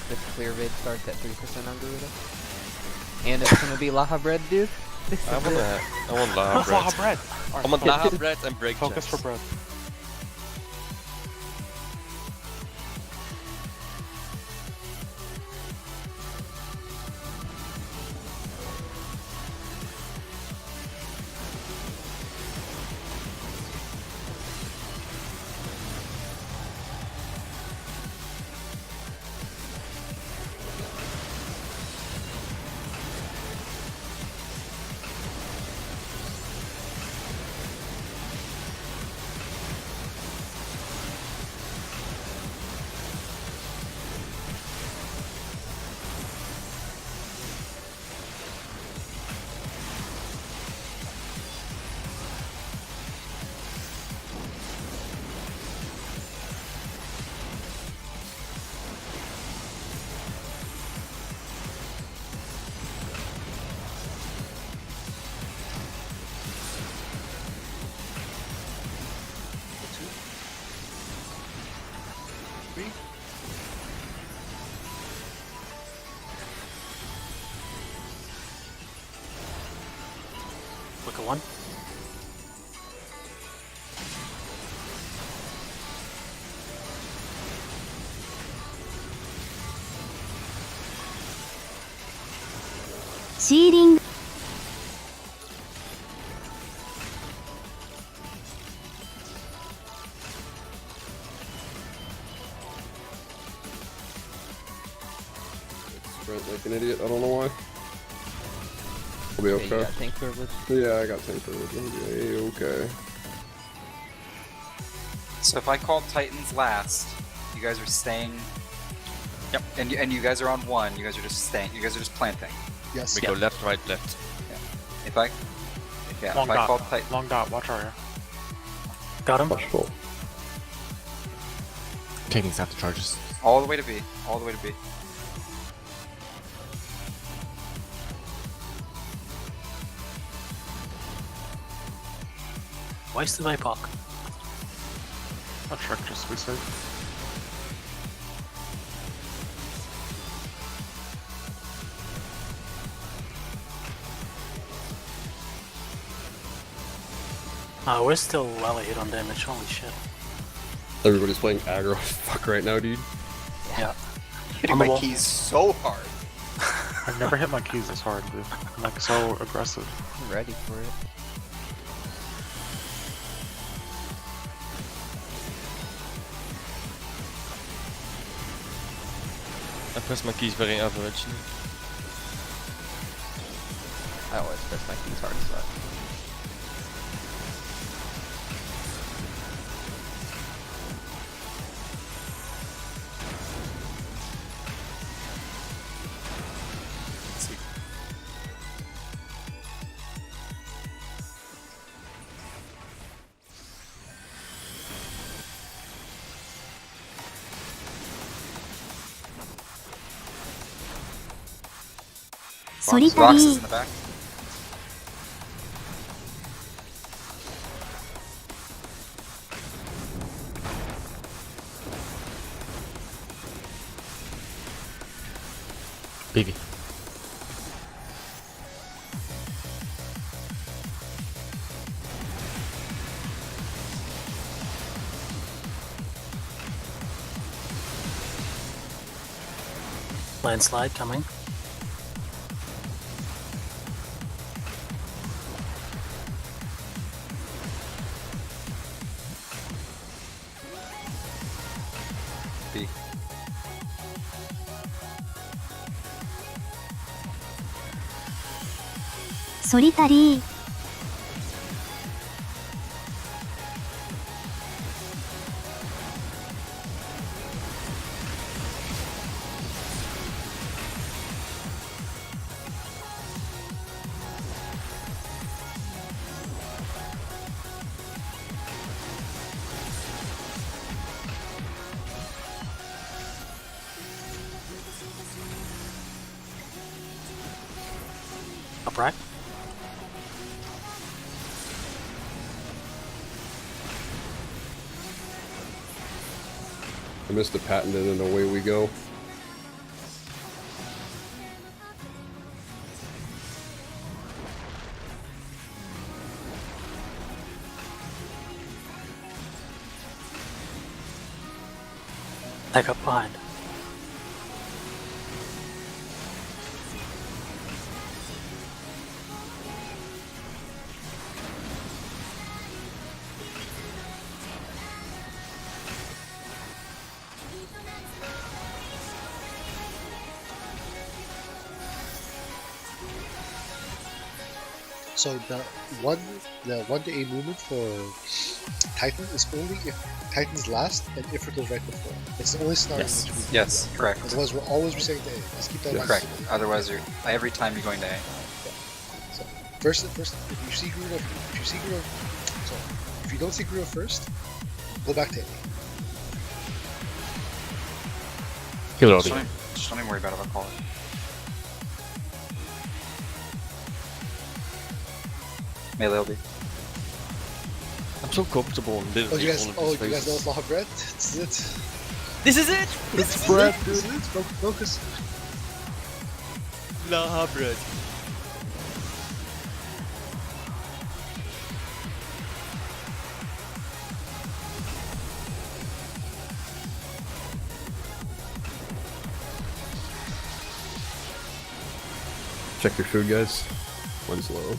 This clear vid starts at 3% on Garuda. And it's gonna be lahabread, dude. I want lahabread. Lahabread. I want lahabread and break Focus checks. for bread. Quick one. Sealing. Sprint like an idiot, I don't know why. I'll be Okay, you okay. got tank privilege. Yeah, I got tank privilege. Okay. So if I call Titans last, you guys are staying. Yep. And you guys are on 1. You guys are just staying. You guys are just planting. Yes. We go left, right, left. If I Long if I call dot. Titan. Long dot. Watch area. Got him. Watchful. Taking out the charges. All the way to B. All the way to B. Wasted my puck. Watch Shrek just to be safe. We're still well ahead on damage, holy shit. Everybody's playing aggro fuck right now, dude. Yeah. Hitting On the my wall. keys so hard. I've never hit my keys this hard, dude. I'm like so aggressive. I'm ready for it. I press my keys very average. I always press my keys hard as fuck. Rox is in the back. PV. Landslide coming. B. Solitary. Upright. I missed the patented and away we go. Back up behind. So the one to A movement for Titan is only if Titan's last and Ifrit goes right before. It's the only scenario in which we do Yes, that. correct. Otherwise, we're always resetting to A. Let's keep that in mind. Correct. Otherwise, you're every time you're going to A. So first, if you see Gruno, if you don't see Gruno first, go back to A. Heal Just don't even worry about it. I'll call it. Melee will be. I'm so comfortable in Oh, literally you guys, all of these you guys know phases. it's lahabread? It's it. This is it! It's bread, dude. It's focus. Lahabread. Check your food, guys. One's low.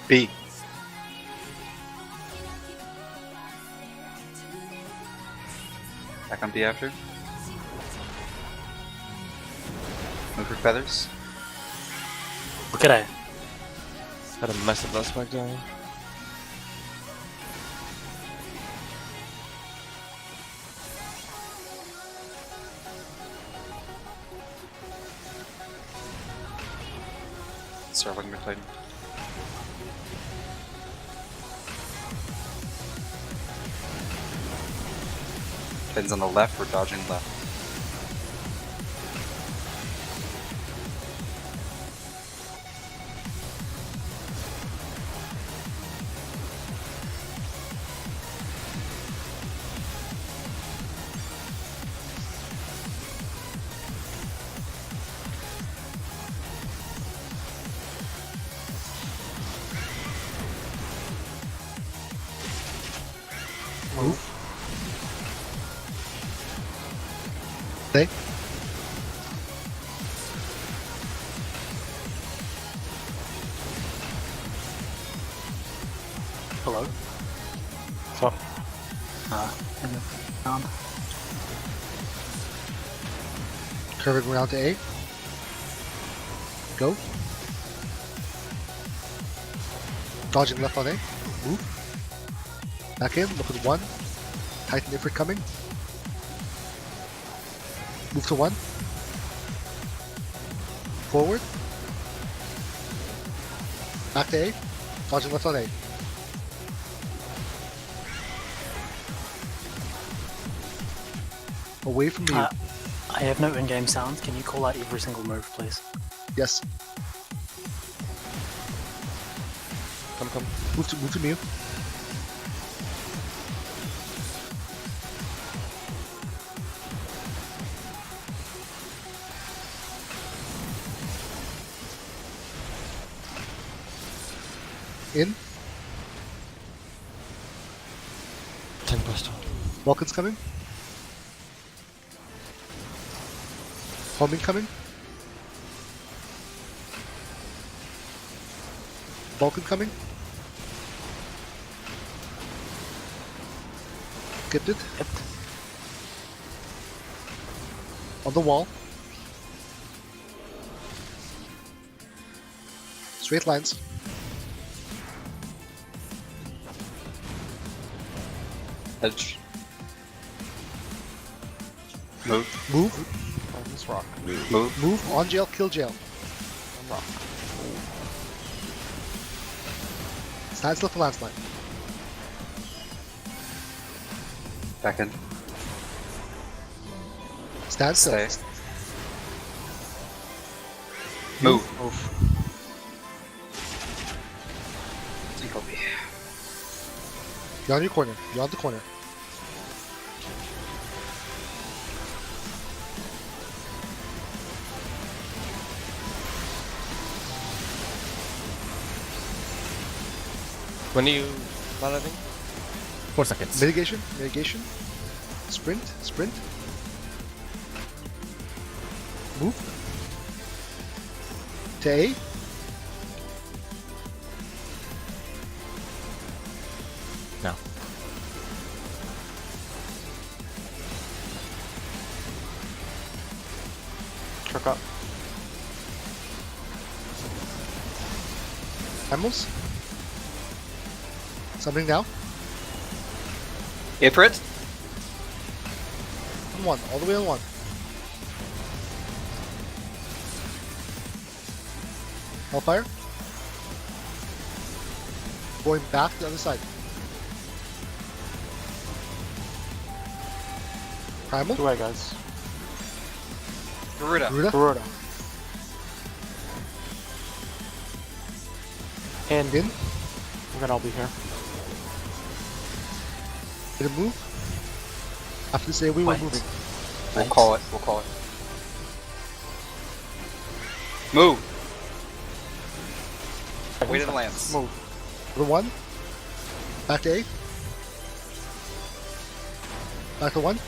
B. Back on B after. Move for feathers. Look at A. Had a massive last back down. Start looking for Titan. Titan's on the left, we're dodging left. Stay. Hello. So, In the ground. Curving around to A. Go. Dodging left on A. Move. Back in. Look at 1. Titan Ifrit coming. Move to 1. Forward. Back to A. Dodging left on A. Away from you. I have no in-game sound. Can you call out every single move, please? Yes. Come. Move to Mew. In. 10 plus 2. Vulcan's coming. Homing coming. Vulcan coming. Skipped it. Yep. On the wall. Straight lines. Edge. Move. Move. On this rock. Move. Move. On jail. Kill jail. On rock. Stand still for landslide. Back in. Stand still. Stay. Move. PoV. You're on your corner. You're on the corner. When are you piloting? 4 seconds. Mitigation. Mitigation. Sprint. Sprint. Move. To A. No. Truck up. Camels. Something now. Ifrit. On one. All the way on one. Hellfire. Going back to the other side. Primal. Two way, guys. Garuda. Garuda. Garuda. And In. we're gonna all be here. Did it move? After this AoE, we're Wait. moving. We'll call it. We'll call it. Move. Wait in the lands. Move. Number one. Back to A. Back to one.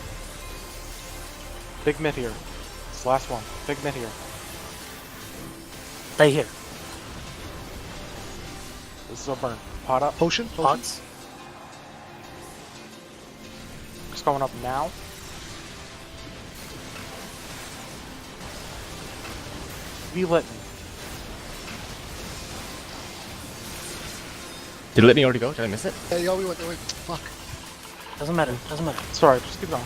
Big mid here. It's the last one. Big mid here. Stay here. This is a burn. Pot up. Potion. Potion. Pots. It's going up now. Be lit me. Did Litany already go? Did I miss it? Yeah, we went. Fuck. Doesn't matter. Doesn't matter. It's alright, just keep going.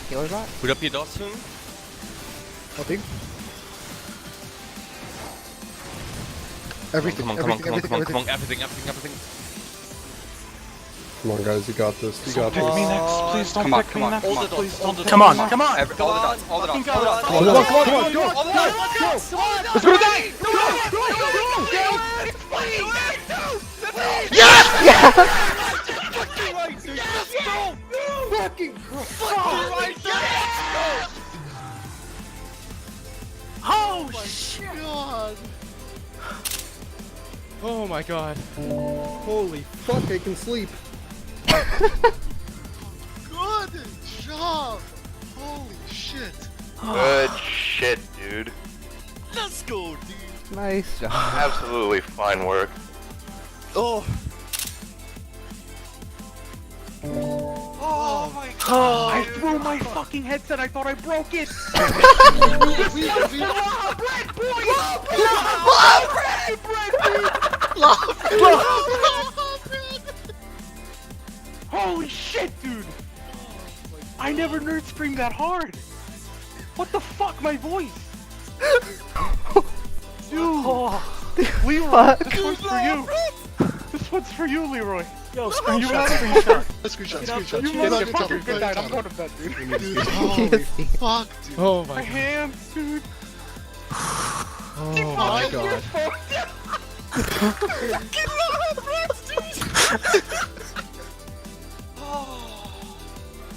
Healer's right? Put up your dot soon. Nothing. Everything. Come on, Everything. everything. Come on, guys, you got this. You got Pick this. me next. Please don't Come on, pick come me on, next. come on. Please don't do Come on. Come on. All the dots. All the dots. All the dots. Come on, come on, go! All the dots. Let's go die! Oh shit! Oh my god. Holy fuck, I can sleep. Good job! Holy shit! Good shit, dude. Let's go, dude. Nice job. Absolutely fine work. Oh. Oh my god! Oh, I threw my fucking headset, I thought I broke it! Holy shit, dude! I never nerd screamed that hard! What the fuck, my voice? Dude! Leroy, this one's for you! This one's for you, Leroy! yo, You screenshot, have screenshot. Screenshot. You Get on your motherfucker, telephone. good night, I'm going to bed, dude. Dude, holy fuck, dude. Oh My my hands, dude! Oh my god.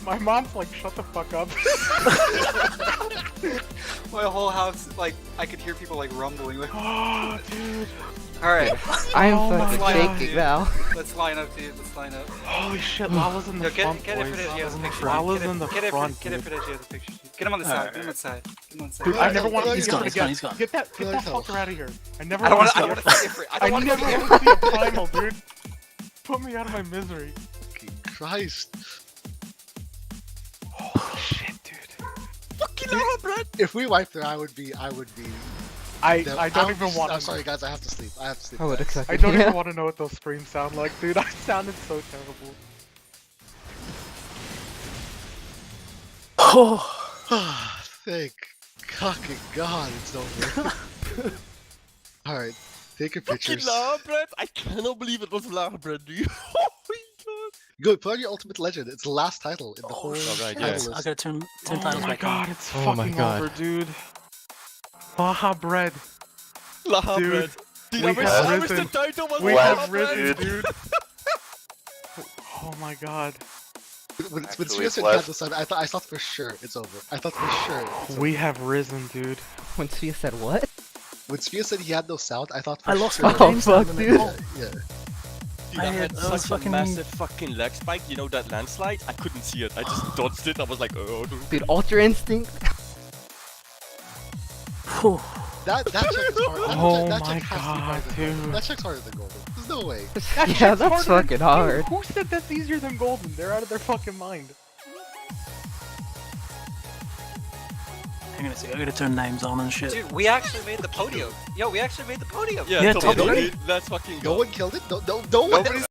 My mom's like, shut the fuck up. My whole house, like, I could hear people like rumbling. Like, Oh, dude. Alright, I am Oh my fucking God. shaking now. let's line up, dude. Let's line up. Holy shit, Lava's in the Yo, front, get it boys. for the Lava's in the picture. front. Lava's in the Get it front, for dude. the picture. Get him on the side. Get him on the side. Get him on the side. Dude, I never want to He's see gone, it he's gone, again. he's gone. Get that Nice fucker health. out of here. I never I don't want want to to see see it. it. I never want to see a primal, dude. Put me out of my misery. Fucking Christ. Holy shit, dude. Fucking lahabread. If we wiped there, I would be. I don't even want I'm to. sorry, guys. I have to sleep. I have to sleep. I would guys. accept I it. don't Yeah. even want to know what those screams sound like, dude. I sounded so terrible. Oh, Thank fucking God it's over. Alright, take your Fucking pictures. lahabread. I cannot believe it was lahabread, dude. Oh my god. Good, put on your ultimate legend. It's the last title in the whole Alright, title yeah. list. I gotta turn Oh titles my back god, on. it's Oh my fucking God. over, dude. Lahabread. Lahabread. Dude, we I wish have the risen. title was We Last have lahabread. risen, dude. dude. Oh my god. When Actually, Sphere it's said less. cancel sign, I thought for sure it's over. I thought for sure it's over. We have risen, dude. When Sophia said what? When Sphere said he had no sound, I thought for I lost sure. my Oh, game fuck, sound dude. and it- Yeah. Dude, I I had- had I was such a fucking- massive fucking lag spike. You know that landslide? I couldn't see it. I just dodged it. I was like, oh, dude. Dude, Ultra Instinct? Whew. That check is hard. Oh that my check has to be harder God, than Golden. dude. That check's harder than Golden. There's no way. That Yeah, shit's that's harder than- fucking hard. Dude, who said that's easier than Golden? They're out of their fucking mind. Hang on a second, I gotta turn names on and shit. Dude, we actually made the podium. Yo, we actually made the podium. Yeah, Yeah, totally. totally. Dude, let's fucking No go. one killed it. No one. Nobody's